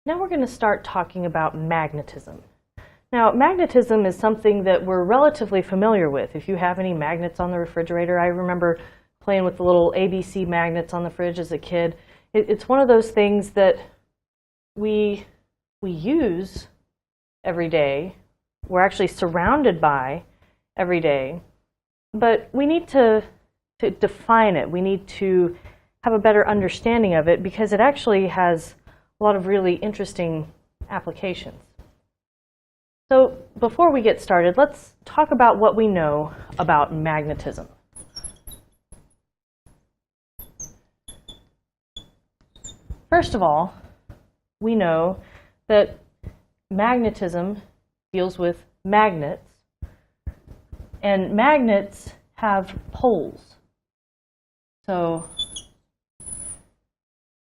Now we're going to start talking about magnetism. Now, magnetism is something that we're relatively familiar with. If you have any magnets on the refrigerator, I remember playing with the little ABC magnets on the fridge as a kid. It's one of those things that we use every day. We're actually surrounded by every day. But we need to define it. We need to have a better understanding of it because it actually has a lot of really interesting applications. So before we get started, let's talk about what we know about magnetism. First of all, we know that magnetism deals with magnets, and magnets have poles. So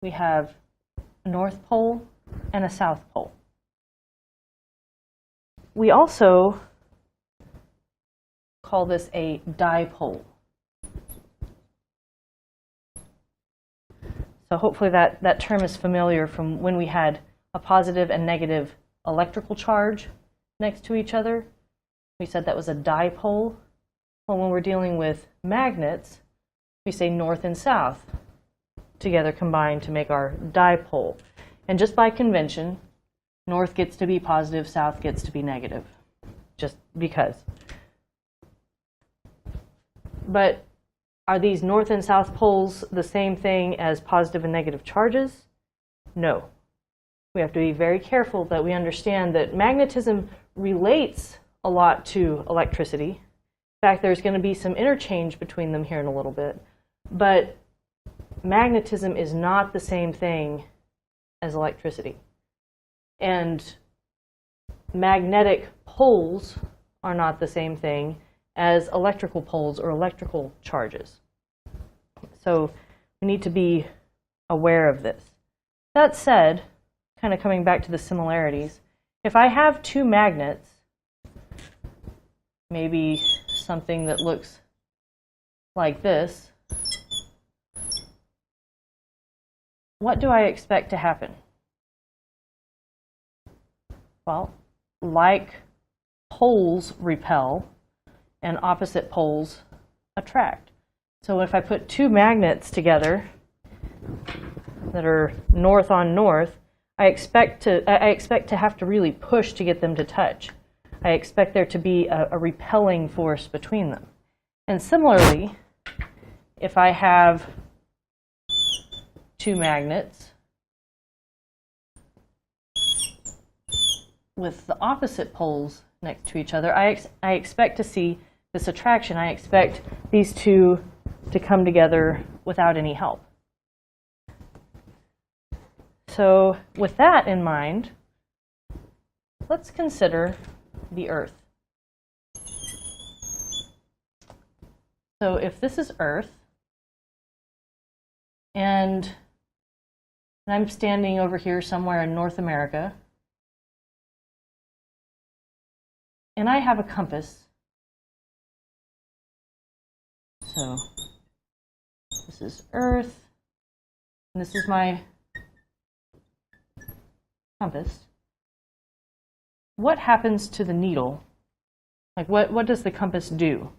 we have a north pole and a south pole. We also call this a dipole. So hopefully that term is familiar from when we had a positive and negative electrical charge next to each other. We said that was a dipole. Well, when we're dealing with magnets, we say north and south together combined to make our dipole. And just by convention, north gets to be positive, south gets to be negative, just because. But are these north and south poles the same thing as positive and negative charges? No. We have to be very careful that we understand that magnetism relates a lot to electricity. In fact, there's going to be some interchange between them here in a little bit. But magnetism is not the same thing as electricity. And magnetic poles are not the same thing as electrical poles or electrical charges. So we need to be aware of this. That said, kind of coming back to the similarities, if I have two magnets, maybe something that looks like this, what do I expect to happen? Well, like poles repel and opposite poles attract. So if I put two magnets together that are north on north, I expect to have to really push to get them to touch. I expect there to be a repelling force between them. And similarly, if I have two magnets with the opposite poles next to each other, I expect to see this attraction. I expect these two to come together without any help. So with that in mind, let's consider the Earth. So if this is Earth, and I'm standing over here somewhere in North America, and I have a compass. So this is Earth, and this is my compass. What happens to the needle? Like what does the compass do?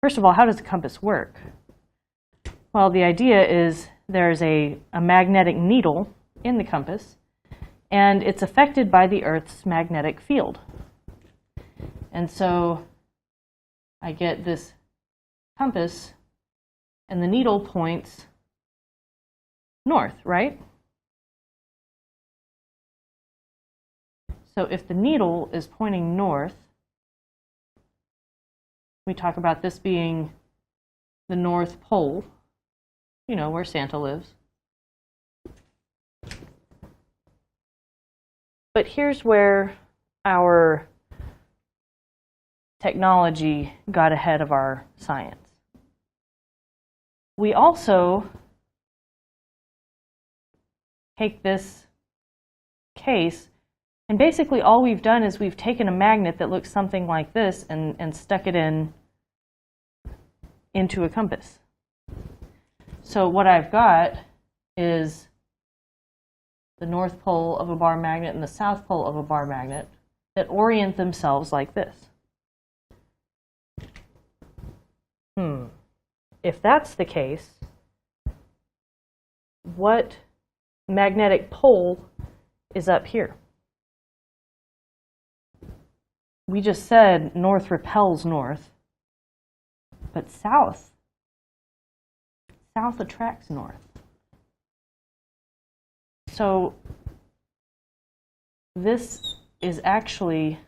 First of all, how does the compass work? Well, the idea is there's a magnetic needle in the compass, and it's affected by the Earth's magnetic field. And so I get this compass, and the needle points north, right? So if the needle is pointing north, we talk about this being the North Pole, you know, where Santa lives. But here's where our technology got ahead of our science. We also take this case, and basically all we've done is we've taken a magnet that looks something like this and stuck it into a compass. So what I've got is the north pole of a bar magnet and the south pole of a bar magnet, that orient themselves like this. If that's the case, what magnetic pole is up here? We just said north repels north, but south attracts north. So this is actually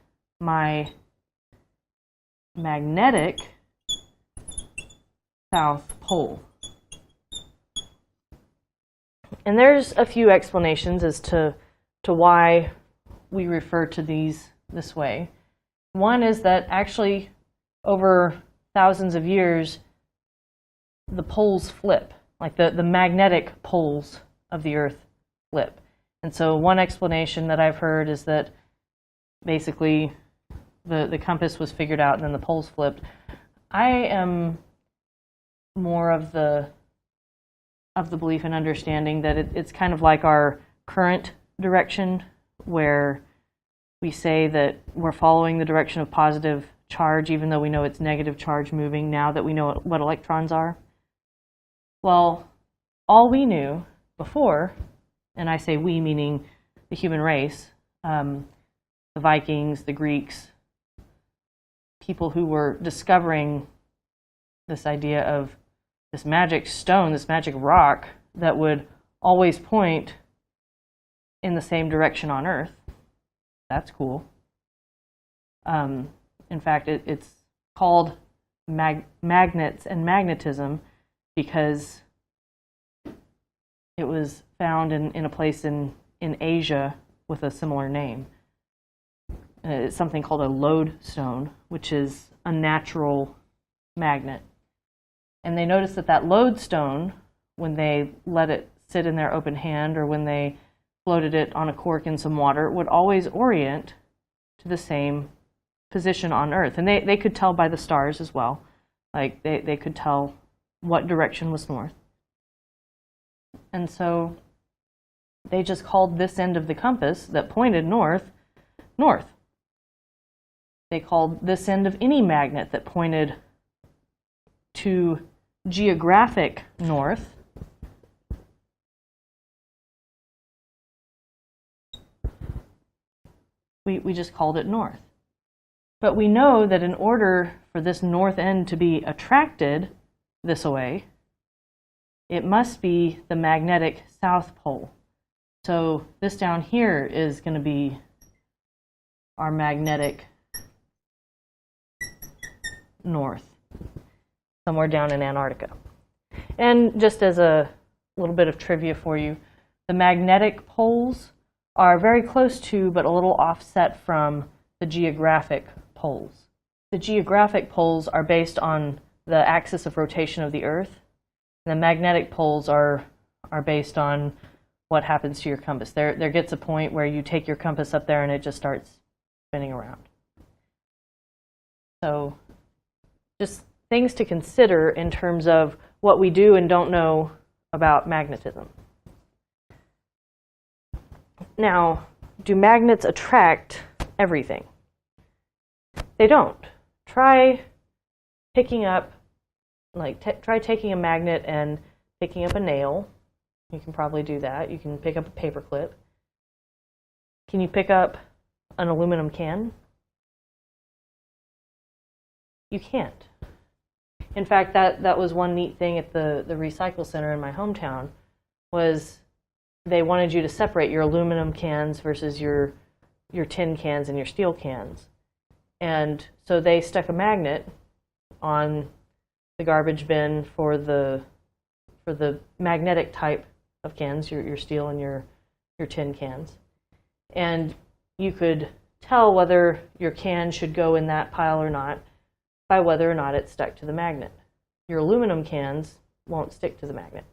my magnetic south pole. And there's a few explanations as to why we refer to these this way. One is that actually over thousands of years, the poles flip, like the magnetic poles of the Earth flip. And so one explanation that I've heard is that basically the compass was figured out and then the poles flipped. I am more of the belief and understanding that it's kind of like our current direction, where we say that we're following the direction of positive charge, even though we know it's negative charge moving now that we know what electrons are. Well, all we knew before, and I say we meaning the human race, the Vikings, the Greeks, people who were discovering this idea of this magic stone, this magic rock that would always point in the same direction on Earth. That's cool. In fact, it's called magnets and magnetism because it was found in a place in Asia with a similar name. It's something called a lodestone, which is a natural magnet. And they noticed that lodestone, when they let it sit in their open hand or when they floated it on a cork in some water, would always orient to the same position on Earth. And they could tell by the stars as well. Like they could tell what direction was north. And so they just called this end of the compass that pointed north, north. They called this end of any magnet that pointed to geographic north we just called it north. But we know that in order for this north end to be attracted this way, it must be the magnetic south pole. So this down here is going to be our magnetic north, somewhere down in Antarctica. And just as a little bit of trivia for you, the magnetic poles are very close to, but a little offset from, the geographic poles. The geographic poles are based on the axis of rotation of the Earth. And the magnetic poles are based on what happens to your compass. There gets a point where you take your compass up there and it just starts spinning around. So just things to consider in terms of what we do and don't know about magnetism. Now, do magnets attract everything? They don't. Try picking up, try taking a magnet and picking up a nail. You can probably do that. You can pick up a paper clip. Can you pick up an aluminum can? You can't. In fact, that was one neat thing at the recycle center in my hometown, was they wanted you to separate your aluminum cans versus your tin cans and your steel cans. And so they stuck a magnet on the garbage bin for the magnetic type of cans, your steel and your tin cans. And you could tell whether your can should go in that pile or not by whether or not it stuck to the magnet. Your aluminum cans won't stick to the magnet,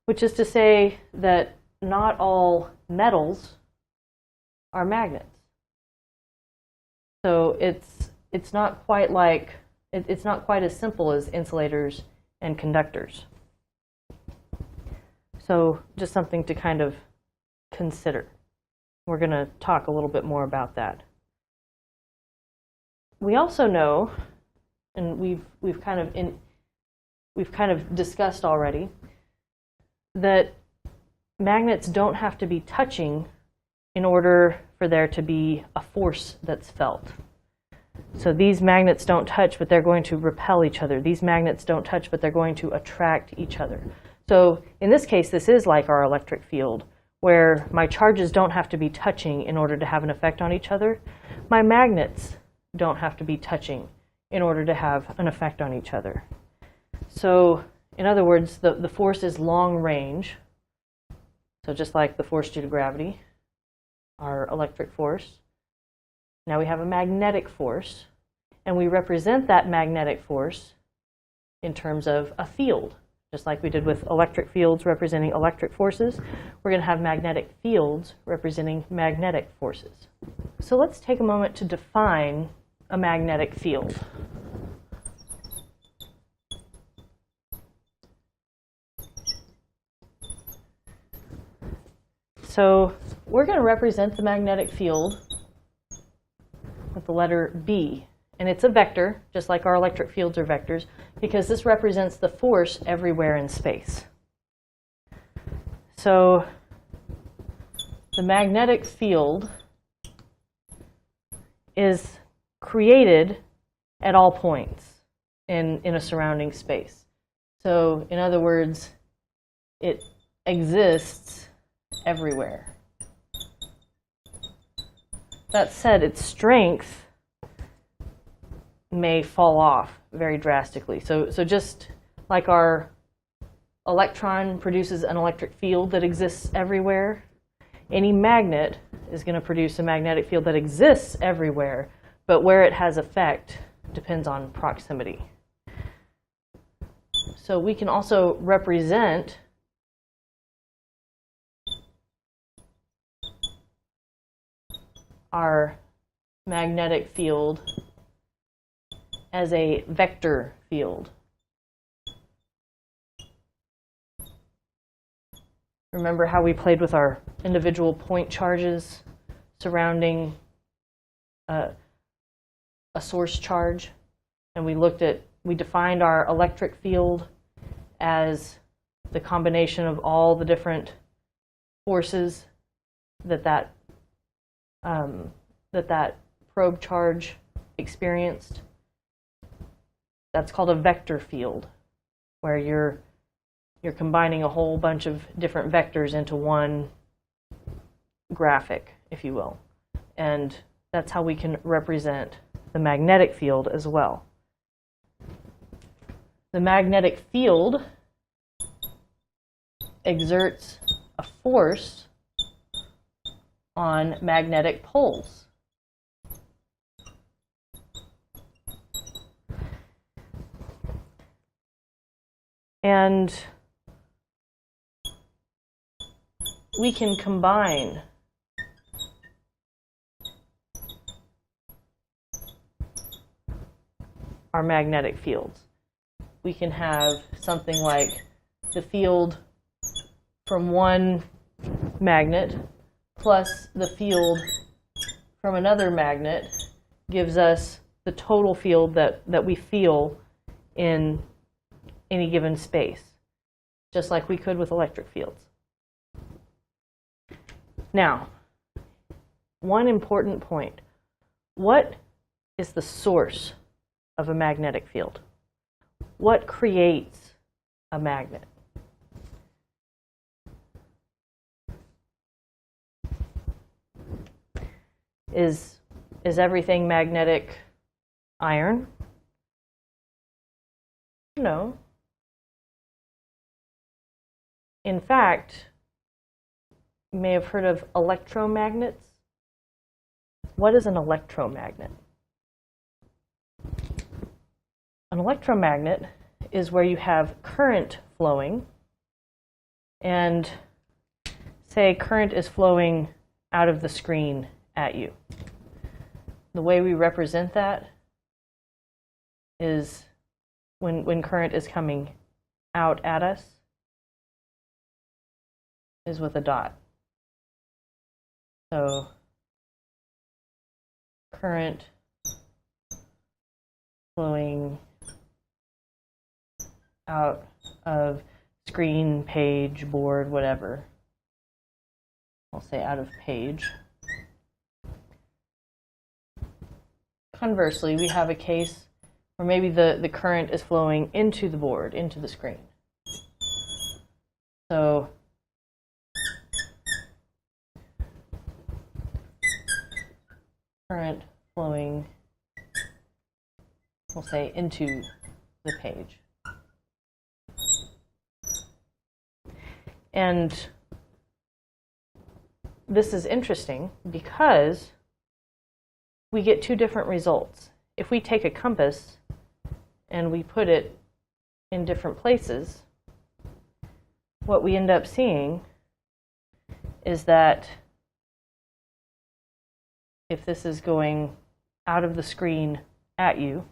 which is to say that not all metals are magnets. So it's not quite like, it's not quite as simple as insulators and conductors. So just something to kind of consider. We're going to talk a little bit more about that. We also know, and we've kind of discussed already, that magnets don't have to be touching in order for there to be a force that's felt. So these magnets don't touch, but they're going to repel each other. These magnets don't touch, but they're going to attract each other. So in this case, this is like our electric field, where my charges don't have to be touching in order to have an effect on each other. My magnets don't have to be touching in order to have an effect on each other. So in other words, the force is long range. So just like the force due to gravity, our electric force. Now we have a magnetic force, and we represent that magnetic force in terms of a field. Just like we did with electric fields representing electric forces, we're going to have magnetic fields representing magnetic forces. So let's take a moment to define a magnetic field. So we're going to represent the magnetic field with the letter B. And it's a vector, just like our electric fields are vectors, because this represents the force everywhere in space. So the magnetic field is created at all points in a surrounding space. So in other words, it exists everywhere. That said, its strength may fall off very drastically. So just like our electron produces an electric field that exists everywhere, any magnet is going to produce a magnetic field that exists everywhere, but where it has effect depends on proximity. So we can also represent our magnetic field as a vector field. Remember how we played with our individual point charges surrounding a source charge? And we defined our electric field as the combination of all the different forces that probe charge experienced. That's called a vector field, where you're combining a whole bunch of different vectors into one graphic, if you will. And that's how we can represent the magnetic field as well. The magnetic field exerts a force on magnetic poles. And we can combine our magnetic fields. We can have something like the field from one magnet plus the field from another magnet gives us the total field that we feel in any given space, just like we could with electric fields. Now, one important point. What is the source of a magnetic field? What creates a magnet? Is everything magnetic iron? No. In fact, you may have heard of electromagnets. What is an electromagnet? An electromagnet is where you have current flowing, and say current is flowing out of the screen at you. The way we represent that is when current is coming out at us is with a dot. So current flowing out of screen, page, board, whatever. I'll say out of page. Conversely, we have a case where maybe the current is flowing into the board, into the screen. So current flowing, we'll say, into the page. And this is interesting because we get two different results. If we take a compass and we put it in different places, what we end up seeing is that if this is going out of the screen at you,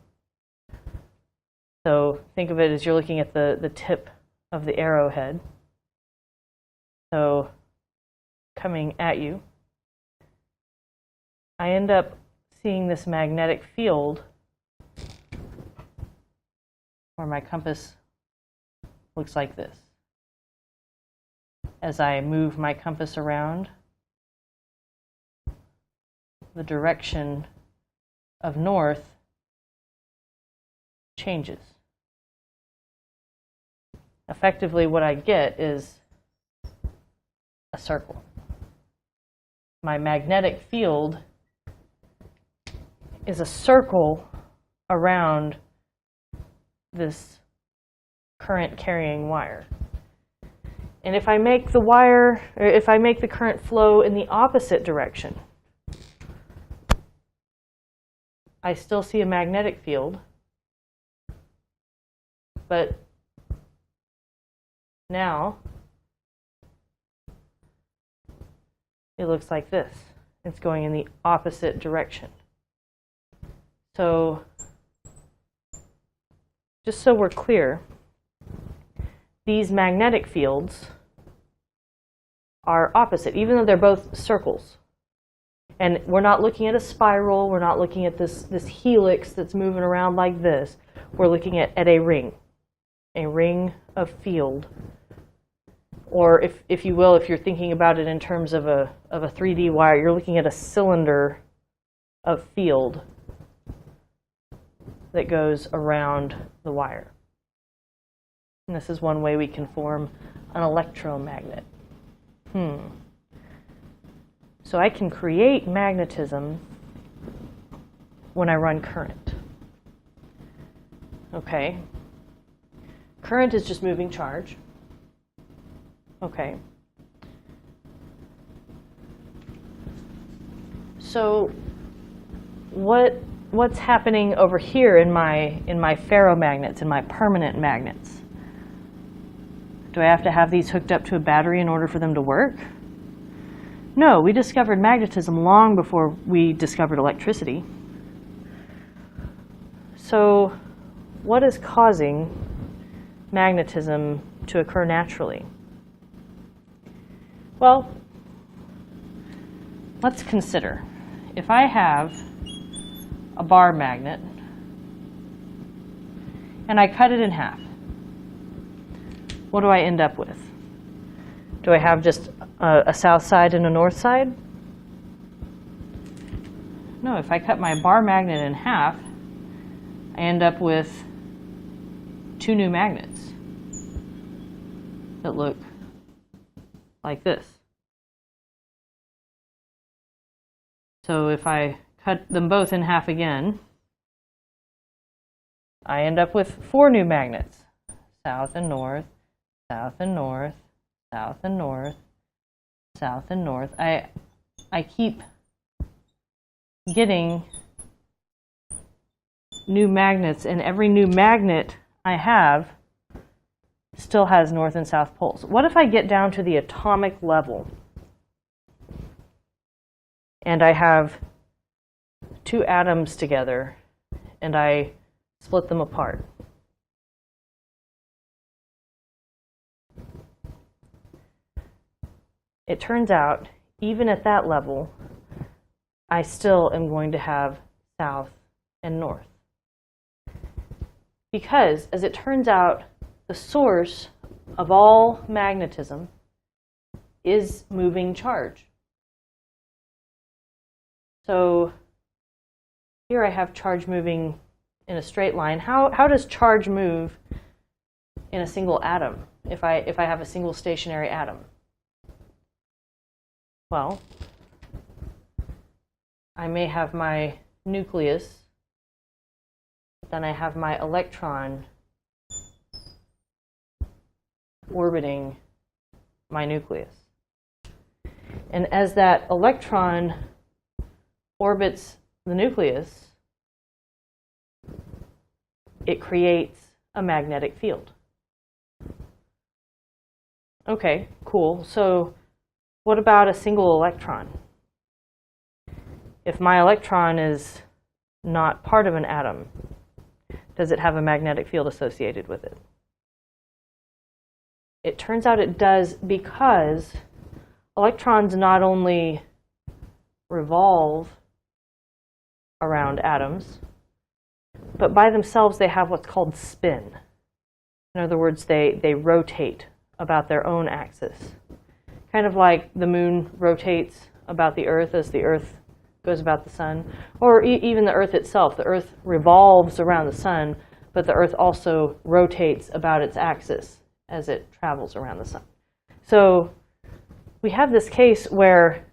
so think of it as you're looking at the tip of the arrowhead, so coming at you, I end up seeing this magnetic field where my compass looks like this. As I move my compass around, the direction of north changes. Effectively, what I get is a circle. My magnetic field is a circle around this current carrying wire. And if I make the wire, or if I make the current flow in the opposite direction, I still see a magnetic field, but now it looks like this. It's going in the opposite direction. So, just so we're clear, these magnetic fields are opposite, even though they're both circles. And we're not looking at a spiral, we're not looking at this helix that's moving around like this. We're looking at a ring of field. Or if you will, if you're thinking about it in terms of a 3D wire, you're looking at a cylinder of field that goes around the wire. And this is one way we can form an electromagnet. So I can create magnetism when I run current. Okay. Current is just moving charge. Okay. So what's happening over here in my ferromagnets, in my permanent magnets? Do I have to have these hooked up to a battery in order for them to work? No, we discovered magnetism long before we discovered electricity. So what is causing magnetism to occur naturally? Well, let's consider. If I have a bar magnet and I cut it in half, what do I end up with? Do I have just a south side and a north side? No, if I cut my bar magnet in half, I end up with two new magnets that look like this. So if I cut them both in half again, I end up with four new magnets. South and north, south and north, south and north, south and north. I keep getting new magnets, and every new magnet I have still has north and south poles. What if I get down to the atomic level and I have two atoms together and I split them apart? It turns out, even at that level, I still am going to have south and north. Because, as it turns out, the source of all magnetism is moving charge. So here I have charge moving in a straight line. How does charge move in a single atom if I have a single stationary atom? Well, I may have my nucleus, then I have my electron orbiting my nucleus. And as that electron orbits the nucleus, it creates a magnetic field. Okay, cool. So what about a single electron? If my electron is not part of an atom, does it have a magnetic field associated with it? It turns out it does, because electrons not only revolve around atoms, but by themselves they have what's called spin. In other words, they rotate about their own axis. Kind of like the moon rotates about the Earth as the Earth goes about the sun, or even the Earth itself. The Earth revolves around the sun, but the Earth also rotates about its axis as it travels around the sun. So we have this case where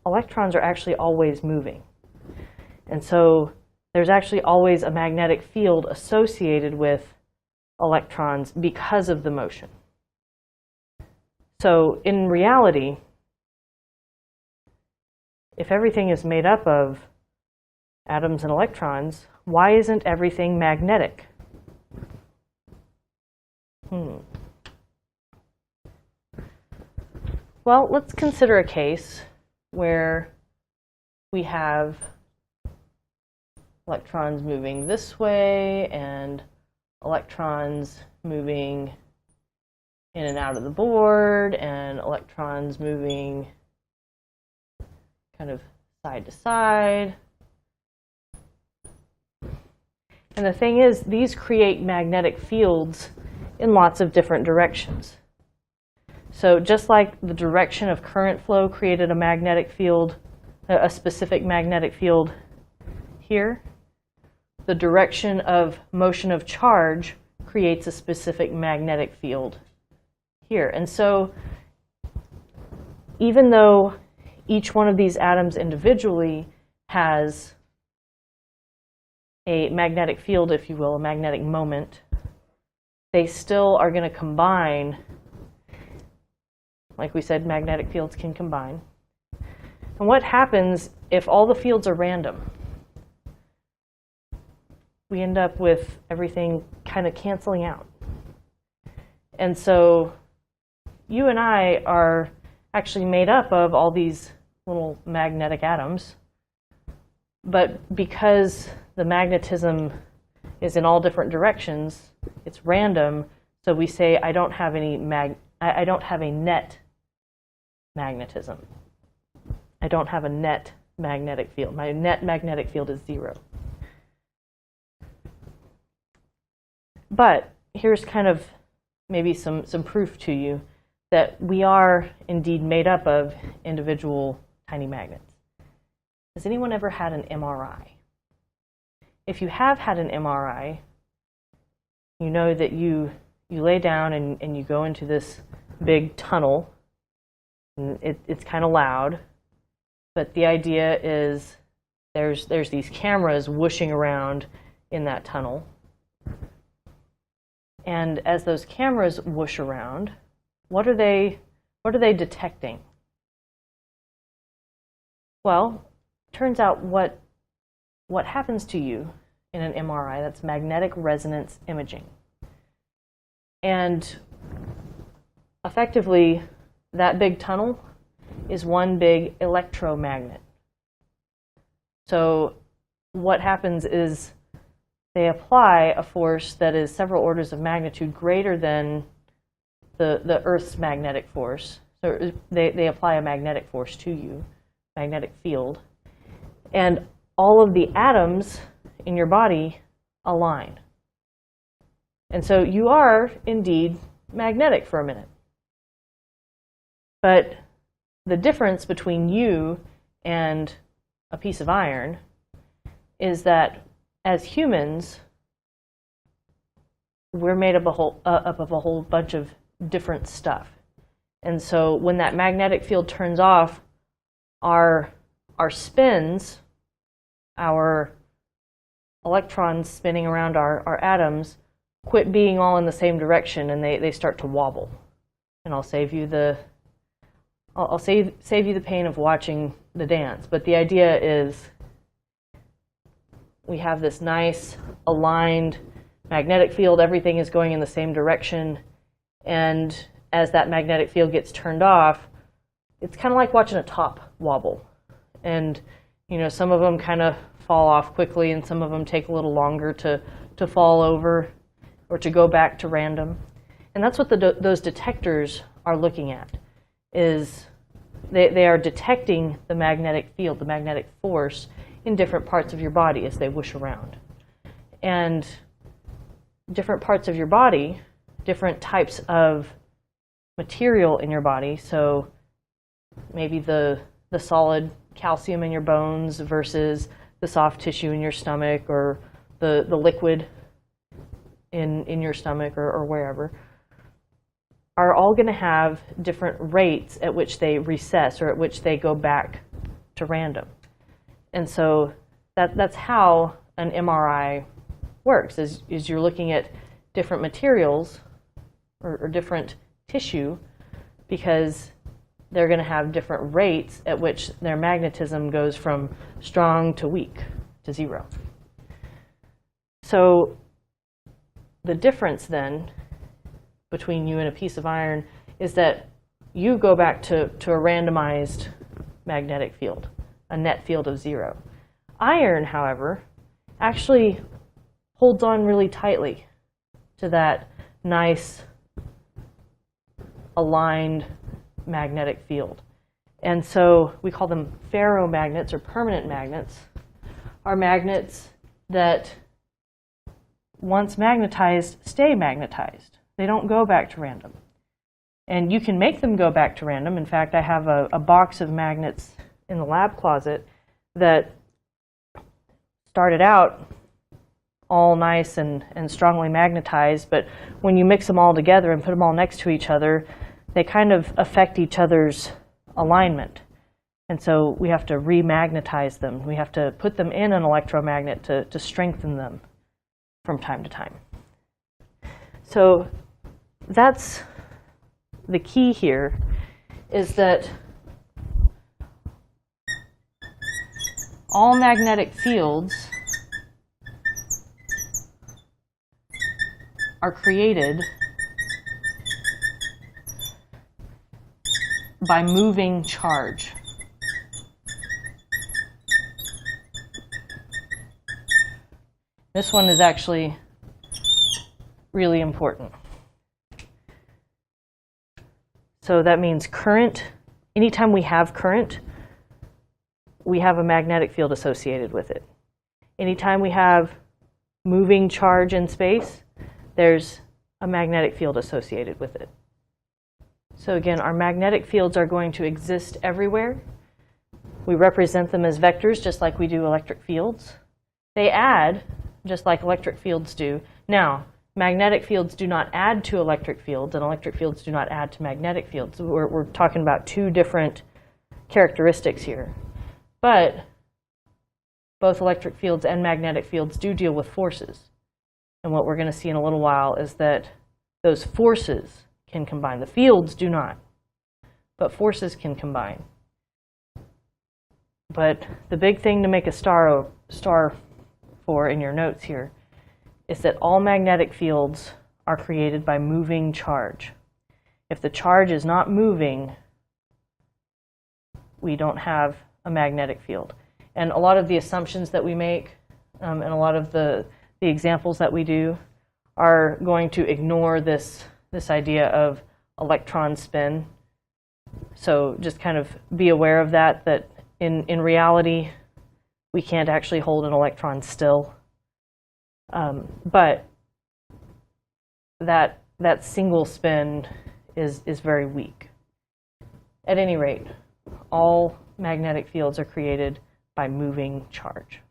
electrons are actually always moving. And so there's actually always a magnetic field associated with electrons because of the motion. So in reality, if everything is made up of atoms and electrons, why isn't everything magnetic? Well, let's consider a case where we have electrons moving this way and electrons moving in and out of the board and electrons moving kind of side to side. And the thing is, these create magnetic fields in lots of different directions. So just like the direction of current flow created a magnetic field, a specific magnetic field here, the direction of motion of charge creates a specific magnetic field here. And so even though each one of these atoms individually has a magnetic field, if you will, a magnetic moment, they still are going to combine. Like we said, magnetic fields can combine. And what happens if all the fields are random? We end up with everything kind of canceling out. And so you and I are actually made up of all these little magnetic atoms. But because the magnetism is in all different directions, it's random, so we say I don't have a net magnetism. I don't have a net magnetic field. My net magnetic field is 0. But here's kind of maybe some proof to you that we are indeed made up of individual tiny magnets. Has anyone ever had an MRI? If you have had an MRI, you know that you lay down and you go into this big tunnel. And it's kind of loud, but the idea is there's these cameras whooshing around in that tunnel. And as those cameras whoosh around, what are they detecting? Well, turns out what happens to you in an MRI, that's magnetic resonance imaging. And effectively, that big tunnel is one big electromagnet. So what happens is they apply a force that is several orders of magnitude greater than the Earth's magnetic force. So they apply a magnetic force to you, magnetic field, and all of the atoms in your body align. And so you are indeed magnetic for a minute. But the difference between you and a piece of iron is that as humans, we're made up of a whole bunch of different stuff. And so when that magnetic field turns off, our spins, our electrons spinning around our atoms, quit being all in the same direction, and they start to wobble. And I'll save you the pain of watching the dance. But the idea is we have this nice aligned magnetic field. Everything is going in the same direction. And as that magnetic field gets turned off, it's kind of like watching a top wobble. And some of them kind of fall off quickly, and some of them take a little longer to fall over or to go back to random. And that's what those detectors are looking at, is they are detecting the magnetic field, the magnetic force in different parts of your body as they whoosh around. And different parts of your body, different types of material in your body, so maybe the solid calcium in your bones versus the soft tissue in your stomach, or the liquid in your stomach or wherever, are all going to have different rates at which they recess or at which they go back to random. And so that's how an MRI works, is you're looking at different materials or different tissue, because they're going to have different rates at which their magnetism goes from strong to weak to zero. So the difference then between you and a piece of iron is that you go back to a randomized magnetic field, a net field of zero. Iron, however, actually holds on really tightly to that nice aligned magnetic field. And so we call them ferromagnets, or permanent magnets, are magnets that once magnetized stay magnetized. They don't go back to random. And you can make them go back to random. In fact, I have a box of magnets in the lab closet that started out all nice and strongly magnetized, but when you mix them all together and put them all next to each other, they kind of affect each other's alignment. And so we have to remagnetize them. We have to put them in an electromagnet to strengthen them from time to time. So that's the key here, is that all magnetic fields are created by moving charge. This one is actually really important. So that means current. Anytime we have current, we have a magnetic field associated with it. Anytime we have moving charge in space, there's a magnetic field associated with it. So again, our magnetic fields are going to exist everywhere. We represent them as vectors, just like we do electric fields. They add, just like electric fields do. Now, magnetic fields do not add to electric fields, and electric fields do not add to magnetic fields. We're talking about two different characteristics here. But both electric fields and magnetic fields do deal with forces. And what we're going to see in a little while is that those forces can combine. The fields do not, but forces can combine. But the big thing to make a star for in your notes here is that all magnetic fields are created by moving charge. If the charge is not moving, we don't have a magnetic field. And a lot of the assumptions that we make and a lot of the examples that we do are going to ignore this idea of electron spin. So just kind of be aware of that in reality, we can't actually hold an electron still. But that single spin is very weak. At any rate, all magnetic fields are created by moving charge.